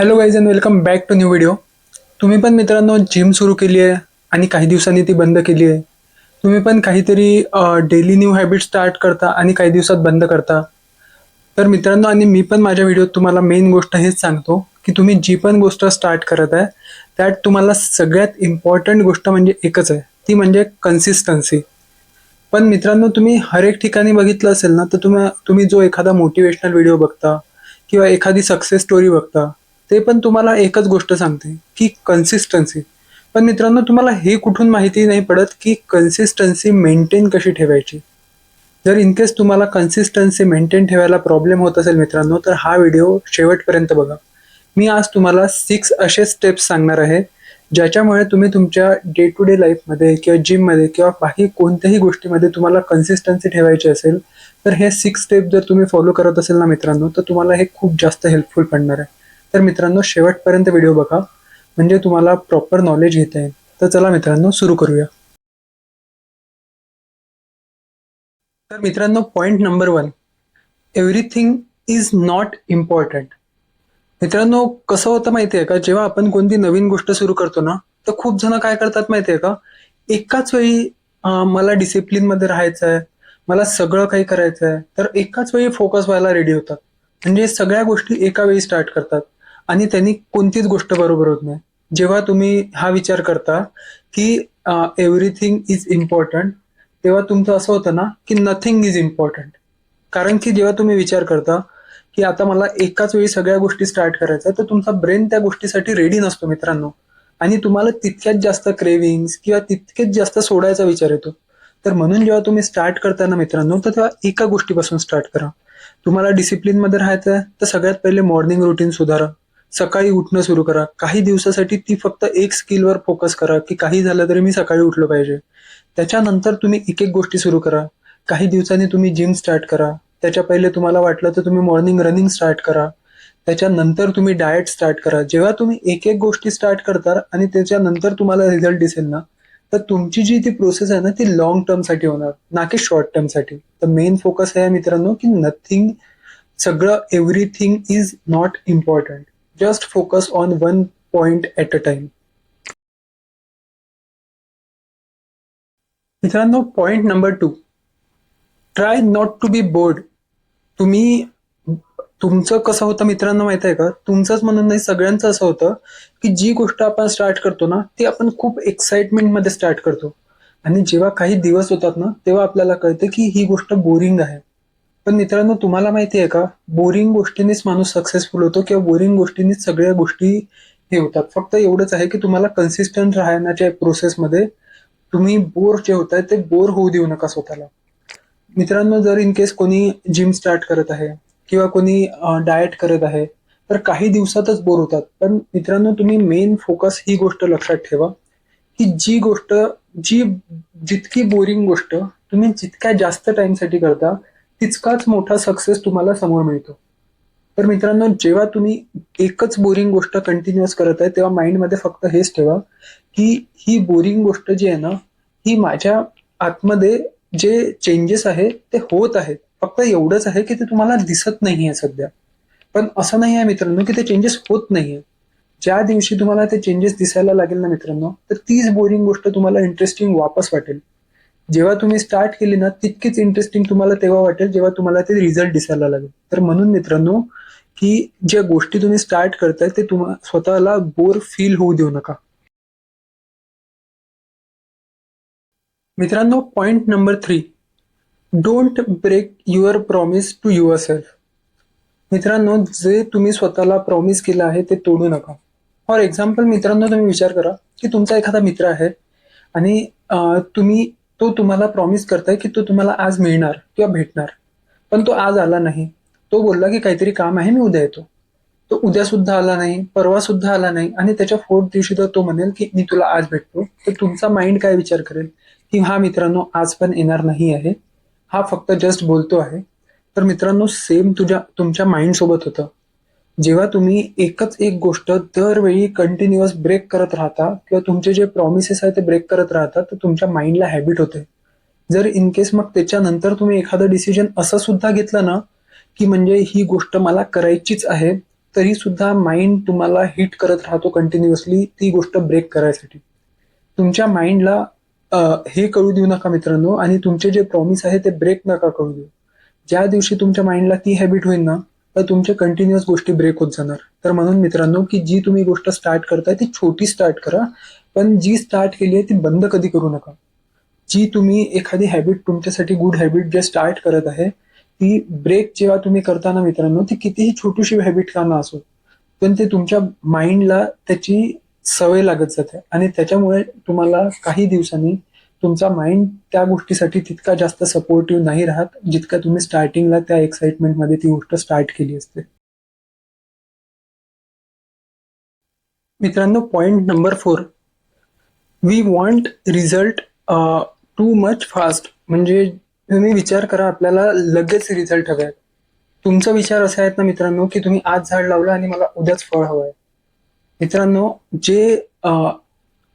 Hello guys and welcome back to new video. तुम्ही पण मित्रांनो जिम सुरू केली आहे आणि काही दिवसांनी ती बंद केली आहे. तुम्ही पण काहीतरी डेली न्यू हॅबिट स्टार्ट करता आणि काही दिवसात बंद करता. तर मित्रांनो, आणि मी पण माझ्या व्हिडिओत तुम्हाला मेन गोष्ट हेच सांगतो की तुम्ही जी पण गोष्ट स्टार्ट करत आहे त्यात तुम्हाला सगळ्यात इम्पॉर्टंट गोष्ट म्हणजे एकच आहे, ती म्हणजे कन्सिस्टन्सी. पण मित्रांनो, तुम्ही हर एक ठिकाणी बघितलं असेल ना, तर तुम्ही जो एखादा मोटिवेशनल व्हिडिओ बघता किंवा एखादी सक्सेस स्टोरी बघता, ते पण तुम्हाला एकच गोष्ट सांगते की कन्सिस्टन्सी. पण मित्रांनो, तुम्हाला हे कुठून माहिती नाही पडत की कन्सिस्टन्सी मेंटेन कशी ठेवायची. जर इन केस तुम्हाला कन्सिस्टन्सी मेंटेन ठेवायला प्रॉब्लेम होत असेल मित्रांनो, तर हा व्हिडिओ शेवटपर्यंत बघा. मी आज तुम्हाला 6 असे स्टेप्स सांगणार आहे ज्याच्यामुळे तुम्ही तुमच्या डे टू डे लाईफमध्ये किंवा जिममध्ये किंवा बाकी कोणत्याही गोष्टीमध्ये तुम्हाला कन्सिस्टन्सी ठेवायची असेल, तर हे 6 स्टेप जर तुम्ही फॉलो करत असेल ना मित्रांनो, तर तुम्हाला हे खूप जास्त हेल्पफुल पडणार आहे. तर मित्रांनो, शेवटपर्यंत व्हिडिओ बघा, म्हणजे तुम्हाला प्रॉपर नॉलेज घेता येईल. तर चला मित्रांनो, सुरू करूया. तर मित्रांनो, point number 1, everything is not important. मित्रांनो, कसं होतं माहितीये का, जेव्हा आपण कोणती नवीन गोष्ट सुरू करतो ना, तर खूप जण काय करतात माहितीये का, एकाच वेळी मला डिसिप्लिन मध्ये राहायचं आहे, मला सगळं काही करायचं आहे, तर एकाच वेळी फोकस व्हायला रेडी होतात. म्हणजे सगळ्या गोष्टी एका वेळी स्टार्ट करतात आणि त्यांनी कोणतीच गोष्ट बरोबर होत नाही. जेव्हा तुम्ही हा विचार करता की एव्हरीथिंग इज इम्पॉर्टंट, तेव्हा तुमचं असं होतं ना की नथिंग इज इम्पॉर्टंट. कारण की जेव्हा तुम्ही विचार करता की आता मला एकाच वेळी सगळ्या गोष्टी स्टार्ट करायच्या, तर तुमचा ब्रेन त्या गोष्टीसाठी रेडी नसतो मित्रांनो. आणि तुम्हाला तितक्याच जास्त क्रेविंग्स किंवा तितकेच जास्त सोडायचा विचार येतो. तर म्हणून जेव्हा तुम्ही स्टार्ट करताना मित्रांनो, तर तेव्हा एका गोष्टीपासून स्टार्ट करा. तुम्हाला डिसिप्लिन मध्ये राहायचं आहे, तर सगळ्यात पहिले मॉर्निंग रुटीन सुधारा. सकाळी उठणं सुरू करा. काही दिवसासाठी ती फक्त एक स्किलवर फोकस करा की काही झालं तरी मी सकाळी उठलो पाहिजे. त्याच्यानंतर तुम्ही एक एक गोष्टी सुरू करा. काही दिवसांनी तुम्ही जिम स्टार्ट करा. त्याच्या पहिले तुम्हाला वाटलं तर तुम्ही मॉर्निंग रनिंग स्टार्ट करा. त्याच्यानंतर तुम्ही डाएट स्टार्ट करा. जेव्हा तुम्ही एक एक गोष्टी स्टार्ट करता आणि त्याच्यानंतर तुम्हाला रिझल्ट दिसेल ना, तर तुमची जी ती प्रोसेस आहे ना, ती लॉंग टर्म साठी होणार, ना की शॉर्ट टर्म साठी. तर मेन फोकस आहे मित्रांनो की नथिंग, सगळं everything is not important. Just focus on one point at a time. मित्रांनो, point number 2, try not to be bored. तुम्ही, तुमचं कसं होतं मित्रांनो माहित आहे का, तुमचंच म्हणून नाही सगळ्यांचं असं होतं की जी गोष्ट आपण स्टार्ट करतो ना, ती आपण खूप एक्साइटमेंट मध्ये स्टार्ट करतो. आणि जेव्हा काही दिवस होतात ना, तेव्हा आपल्याला कळतं की ही गोष्ट बोरिंग आहे. पण मित्रांनो, तुम्हाला माहिती आहे का, बोरिंग गोष्टींनीच माणूस सक्सेसफुल होतो किंवा बोरिंग गोष्टींनीच सगळ्या गोष्टी हे होतात. फक्त एवढंच आहे की तुम्हाला कन्सिस्टंट राहण्याच्या प्रोसेसमध्ये तुम्ही बोर जे होत आहे ते बोर होऊ देऊ नका स्वतःला. मित्रांनो, जर इन केस कोणी जिम स्टार्ट करत आहे किंवा कोणी डाएट करत आहे, तर काही दिवसातच बोर होतात. पण मित्रांनो, तुम्ही मेन फोकस ही गोष्ट लक्षात ठेवा की जी गोष्ट, जी जितकी बोरिंग गोष्ट तुम्ही जितक्या जास्त टाइमसाठी करता, तितकाच मोठा सक्सेस तुम्हाला समोर मिळतो. तर मित्रांनो, जेव्हा तुम्ही एकच बोरिंग गोष्ट कंटिन्युअस करत आहे, तेव्हा माइंडमध्ये फक्त हेच ठेवा की ही बोरिंग गोष्ट जी आहे ना, ही माझ्या आतमध्ये जे चेंजेस आहे ते होत आहेत. फक्त एवढंच आहे की ते तुम्हाला दिसत नाहीये सध्या. पण असं नाही आहे मित्रांनो की ते चेंजेस होत नाहीये. ज्या दिवशी तुम्हाला ते चेंजेस दिसायला लागेल ना मित्रांनो, तर तीच बोरिंग गोष्ट तुम्हाला इंटरेस्टिंग वापस वाटेल. जेव्हा तुम्ही स्टार्ट केली ना, तितकीच इंटरेस्टिंग तुम्हाला तेव्हा वाटेल जेव्हा तुम्हाला ते रिझल्ट दिसायला लागेल. तर म्हणून मित्रांनो, की ज्या गोष्टी तुम्ही स्टार्ट करताय ते तुम्हाला स्वतःला बोर फील होऊ देऊ नका. मित्रांनो, point number 3, don't break your promise to your self. मित्रांनो, जे तुम्ही स्वतःला प्रॉमिस केलं आहे ते तोडू नका. फॉर एक्झाम्पल मित्रांनो, तुम्ही विचार करा की तुमचा एखादा मित्र आहे आणि तुम्ही, तो तुम्हाला प्रॉमिस करताय की तो तुम्हाला आज मिळणार किंवा भेटणार, पण तो आज आला नाही. तो बोलला की काहीतरी काम आहे, मी उद्या येतो. तो उद्या सुद्धा आला नाही, परवा सुद्धा आला नाही, आणि त्याच्या 4th दिवशी तर तो म्हणेल की मी तुला आज भेटतो. तर तुमचा माइंड काय विचार करेल की हा मित्रांनो आज पण येणार नाही आहे, हा फक्त जस्ट बोलतो आहे. तर मित्रांनो, सेम तुमच्या माइंड सोबत होतं. जेव्हा तुम्ही एकच एक गोष्ट दरवेळी कंटिन्युअस ब्रेक करत राहता किंवा तुमचे जे प्रॉमिसेस आहे ते ब्रेक करत राहता, तर तुमच्या माइंडला हॅबिट होते. जर इन केस मग त्याच्यानंतर तुम्ही एखादं डिसिजन असं सुद्धा घेतलं ना की म्हणजे ही गोष्ट मला करायचीच आहे, तरी सुद्धा माइंड तुम्हाला हिट करत राहतो कंटिन्युअसली ती गोष्ट ब्रेक करायसाठी. तुमच्या माइंडला हे कळू देऊ नका मित्रांनो, आणि तुमचे जे प्रॉमिस आहे ते ब्रेक नका करू देऊ. ज्या दिवशी तुमच्या माइंडला ती हॅबिट होईल ना, तर तुमच्या कंटिन्युअस गोष्टी ब्रेक होत जाणार. तर म्हणून मित्रांनो, की जी तुम्ही गोष्ट स्टार्ट करताय ती छोटी स्टार्ट करा, पण जी स्टार्ट केली आहे ती बंद कधी करू नका. जी तुम्ही एखादी हॅबिट, तुमच्यासाठी गुड हॅबिट जे स्टार्ट करत आहे, ती ब्रेक जेव्हा तुम्ही करताना मित्रांनो, ती कितीही छोटीशी हॅबिट का ना असो, पण ते तुमच्या माइंडला त्याची सवय लागत जाते, आणि त्याच्यामुळे तुम्हाला काही दिवसांनी तुमचा माइंड त्या गोष्टीसाठी तितका जास्त सपोर्टिव्ह नाही राहत, जितका तुम्ही स्टार्टिंगला त्या एक्साइटमेंटमध्ये ती गोष्ट स्टार्ट केली असते. मित्रांनो, point number 4, we want result too much fast. म्हणजे तुम्ही विचार करा, आपल्याला लगेच रिझल्ट हवे आहेत. तुमचा विचार असा आहेत ना मित्रांनो, की तुम्ही आज झाड लावलं आणि मला उद्याच फळ हवं आहे. मित्रांनो, जे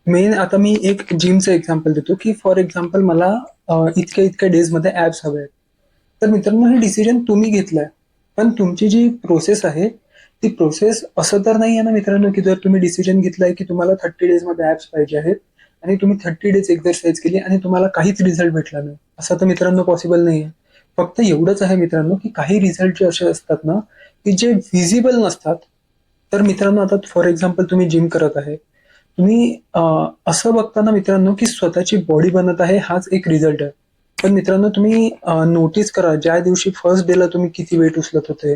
मेन, आता मी एक जिमचं एक्झाम्पल देतो, की फॉर एक्झाम्पल मला इतक्या इतक्या डेजमध्ये ॲब्स हवे आहेत. तर मित्रांनो, हे डिसिजन तुम्ही घेतलाय, पण तुमची जी प्रोसेस आहे ती प्रोसेस असं तर नाही आहे ना मित्रांनो, की जर तुम्ही डिसिजन घेतलाय की तुम्हाला 30 डेजमध्ये ॲब्स पाहिजे आहेत आणि तुम्ही 30 डेज एक्सरसाइज केली आणि तुम्हाला काहीच रिझल्ट भेटला नाही, असं तर मित्रांनो पॉसिबल नाही आहे. फक्त एवढंच आहे मित्रांनो, की काही रिझल्ट जे असे असतात ना, की जे व्हिजिबल नसतात. तर मित्रांनो, आता फॉर एक्झाम्पल तुम्ही जिम करत आहे, तुम्ही असं बघता ना मित्रांनो, की स्वतःची बॉडी बनत आहे, हाच एक रिझल्ट आहे. पण मित्रांनो, तुम्ही नोटीस करा, ज्या दिवशी फर्स्ट डेला तुम्ही किती वेट उचलत होते,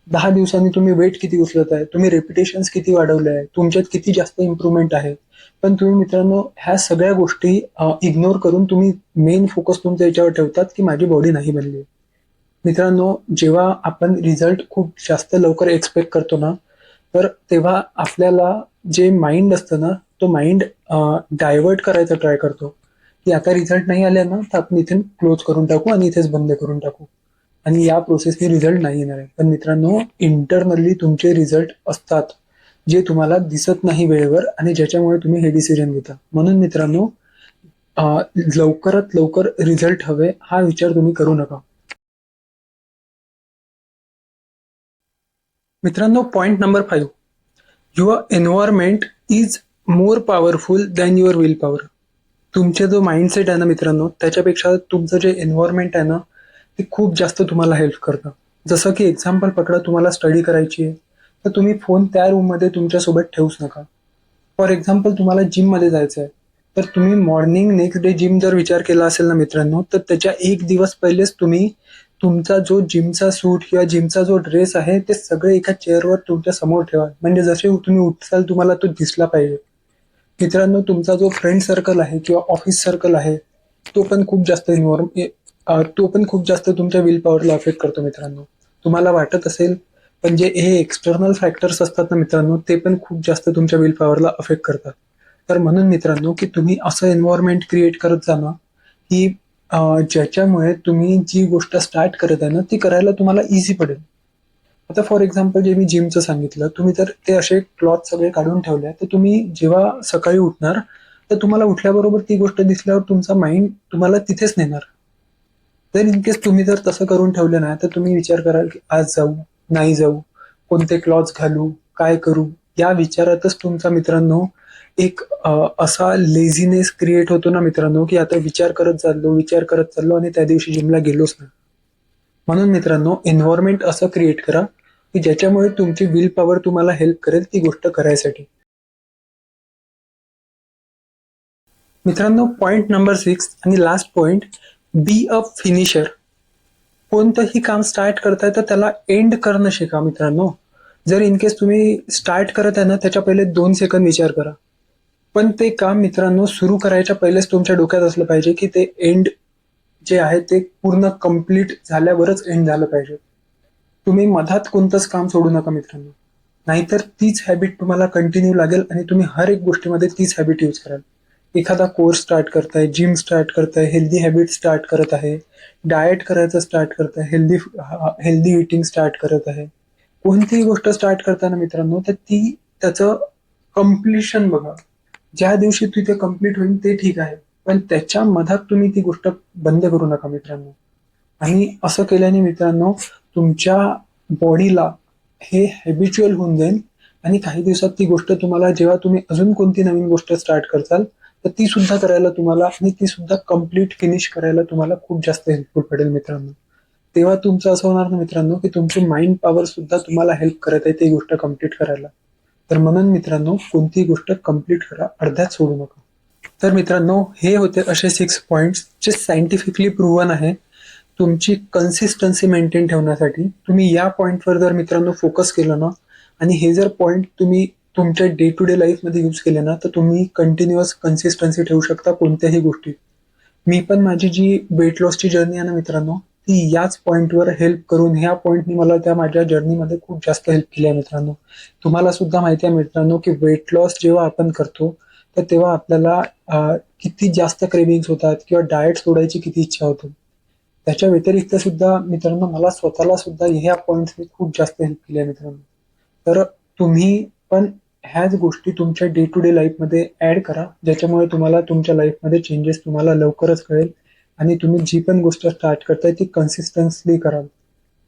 10 दिवसांनी तुम्ही वेट किती उचलत आहे, तुम्ही रेपिटेशन्स किती वाढवले आहे, तुमच्यात किती जास्त इम्प्रूव्हमेंट आहे. पण तुम्ही मित्रांनो ह्या सगळ्या गोष्टी इग्नोर करून तुम्ही मेन फोकस तुमच्या याच्यावर ठेवतात, की माझी बॉडी नाही बनली. मित्रांनो, जेव्हा आपण रिझल्ट खूप जास्त लवकर एक्सपेक्ट करतो ना, तर तेव्हा आपल्याला जे माइंड असतं ना, तो माइंड डायव्हर्ट करायचा ट्राय करतो, की आता रिझल्ट नाही आले ना, तर आपण इथे क्लोज करून टाकू आणि इथेच बंद करून टाकू, आणि या प्रोसेसने रिझल्ट नाही येणार आहे. पण मित्रांनो, इंटरनली तुमचे रिझल्ट असतात, जे तुम्हाला दिसत नाही वेळेवर, आणि ज्याच्यामुळे तुम्ही हे डिसिजन घेता. म्हणून मित्रांनो, लवकरात लवकर रिझल्ट हवे हा विचार तुम्ही करू नका. मित्रांनो, point number 5, your environment is more powerful than your will power. तुमचे जो माइंडसेट आहे ना मित्रांनो, त्याच्यापेक्षा तुमचं जे एन्व्हायरमेंट आहे ना, ते खूप जास्त तुम्हाला हेल्प करतं. जसं की एक्झाम्पल पकडा, तुम्हाला स्टडी करायची आहे, तर तुम्ही फोन त्या रूममध्ये तुमच्यासोबत ठेवूच नका. फॉर एक्झाम्पल तुम्हाला जिममध्ये जायचं आहे, तर तुम्ही मॉर्निंग नेक्स्ट डे जिम जर विचार केला असेल ना मित्रांनो, तर त्याच्या एक दिवस पहिलेच तुम्ही तुमचा जो जिमचा सूट किंवा जिमचा जो ड्रेस आहे ते सगळे एका चेअरवर तुमच्या समोर ठेवा. म्हणजे जसे तुम्ही उठसाल तुम्हाला तो दिसला पाहिजे. मित्रांनो, तुमचा जो फ्रेंड सर्कल आहे किंवा ऑफिस सर्कल आहे, तो पण खूप जास्त तो पण खूप जास्त तुमच्या विल पॉवरला अफेक्ट करतो मित्रांनो. तुम्हाला वाटत असेल, पण जे हे एक्सटर्नल फॅक्टर्स असतात ना मित्रांनो, ते पण खूप जास्त तुमच्या विल पॉवरला अफेक्ट करतात. तर म्हणून मित्रांनो, की तुम्ही असं एन्व्हायरमेंट क्रिएट करत जा ना, की ज्याच्यामुळे तुम्ही जी गोष्ट स्टार्ट करत आहे ना, ती करायला तुम्हाला इझी पडेल. आता फॉर एक्झाम्पल जे मी जिमचं सांगितलं, तुम्ही जर ते असे क्लॉथ सगळे काढून ठेवले, तर तुम्ही जेव्हा सकाळी उठणार, तर तुम्हाला उठल्याबरोबर ती गोष्ट दिसल्यावर तुमचा माइंड तुम्हाला तिथेच नेणार. तर इन केस तुम्ही जर तसं करून ठेवलं ना, तर तुम्ही विचार कराल, की आज जाऊ, नाही जाऊ, कोणते क्लॉथ्स घालू, काय करू? या विचारातच तुमचा मित्रांनो एक असा लेझीनेस क्रिएट होतो ना मित्रांनो, की आता विचार करत चाललो आणि त्या दिवशी जिमला गेलोच नाही. म्हणून मित्रांनो, एन्व्हायरमेंट असं क्रिएट करा, की ज्याच्यामुळे तुमची विल पॉवर तुम्हाला हेल्प करेल ती गोष्ट करायसाठी. मित्रांनो, पॉइंट नंबर 6 आणि last point, be a finisher. कोणतंही काम स्टार्ट करताय तर त्याला एंड करणं शिका मित्रांनो. जर इन केस तुम्ही स्टार्ट करत आहे ना, त्याच्या पहिले 2 सेकंद विचार करा. पण ते काम मित्रांनो सुरू करायच्या पहिलेच तुमच्या डोक्यात असलं पाहिजे, की ते एंड जे आहे ते पूर्ण कंप्लीट झाल्यावरच एंड झालं पाहिजे. तुम्ही मधात कोणतंच काम सोडू नका मित्रांनो. नाहीतर तीच हॅबिट तुम्हाला कंटिन्यू लागेल आणि तुम्ही हर एक गोष्टीमध्ये तीच हॅबिट यूज कराल. एखादा कोर्स स्टार्ट करताय, जिम स्टार्ट करताय, हेल्दी हॅबिट स्टार्ट करत आहे, डाएट करायचं स्टार्ट करताय, हेल्दी इटिंग स्टार्ट करत आहे. कोणतीही गोष्ट स्टार्ट करताना मित्रांनो, तर ती त्याचं कम्प्लिशन बघा. ज्या दिवशी तिथे कंप्लीट होईल ते ठीक आहे. पण त्याच्या मधात तुम्ही ती गोष्ट बंद करू नका मित्रांनो. आणि असं केल्याने मित्रांनो, तुमच्या बॉडीला हे हॅबिच्युअल होऊन जाईल आणि काही दिवसात ती गोष्ट तुम्हाला, जेव्हा तुम्ही अजून कोणती नवीन गोष्ट स्टार्ट करताल, तर ती सुद्धा करायला तुम्हाला आणि ती सुद्धा कम्प्लीट फिनिश करायला तुम्हाला खूप जास्त हेल्पफुल पडेल मित्रांनो. तेव्हा तुमचं असं होणार ना मित्रांनो, की तुमची माइंड पॉवर सुद्धा तुम्हाला हेल्प करत आहे ती गोष्ट कम्प्लीट करायला. तर म्हणून मित्रांनो, कोणतीही गोष्ट कम्प्लीट करा, अर्ध्यात सोडू नका. तर मित्रांनो, हे होते असे 6 पॉइंट्स जे सायंटिफिकली प्रूव्हन आहे तुमची कन्सिस्टन्सी मेंटेन ठेवण्यासाठी. तुम्ही या पॉइंटवर जर मित्रांनो फोकस केलं ना, आणि हे जर पॉइंट तुम्ही तुमच्या डे टू डे लाईफमध्ये यूज केले ना, तर तुम्ही कंटिन्युअस कन्सिस्टन्सी ठेवू शकता कोणत्याही गोष्टीत. मी पण माझी जी वेट लॉसची जर्नी आहे ना मित्रांनो, ती याच पॉइंटवर हेल्प करून, ह्या पॉइंटनी मला त्या माझ्या जर्नीमध्ये खूप जास्त हेल्प केली आहे मित्रांनो. तुम्हाला सुद्धा माहिती आहे मित्रांनो, की वेट लॉस जेव्हा आपण करतो, तर तेव्हा आपल्याला किती जास्त क्रेविंग्स होतात किंवा डाएट सोडायची किती इच्छा होते. त्याच्या व्यतिरिक्त सुद्धा मित्रांनो, मला स्वतःला सुद्धा ह्या पॉइंट्सने खूप जास्त हेल्प केली आहे मित्रांनो. तर तुम्ही पण ह्याच गोष्टी तुमच्या डे टू डे लाईफमध्ये ऍड करा, ज्याच्यामुळे तुम्हाला तुमच्या लाईफमध्ये चेंजेस तुम्हाला लवकरच कळेल आणि तुम्ही जी पण गोष्ट स्टार्ट करताय ती कन्सिस्टन्सली कराल.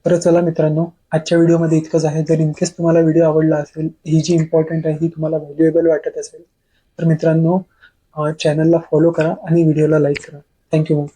तर चला मित्रांनो, आजच्या व्हिडिओमध्ये इतकंच आहे. जर इनकेस तुम्हाला व्हिडिओ आवडला असेल, ही जी इम्पॉर्टंट आहे ही तुम्हाला व्हॅल्युएबल वाटत असेल, तर मित्रांनो, चॅनलला फॉलो करा आणि व्हिडिओला लाईक करा. थँक्यू.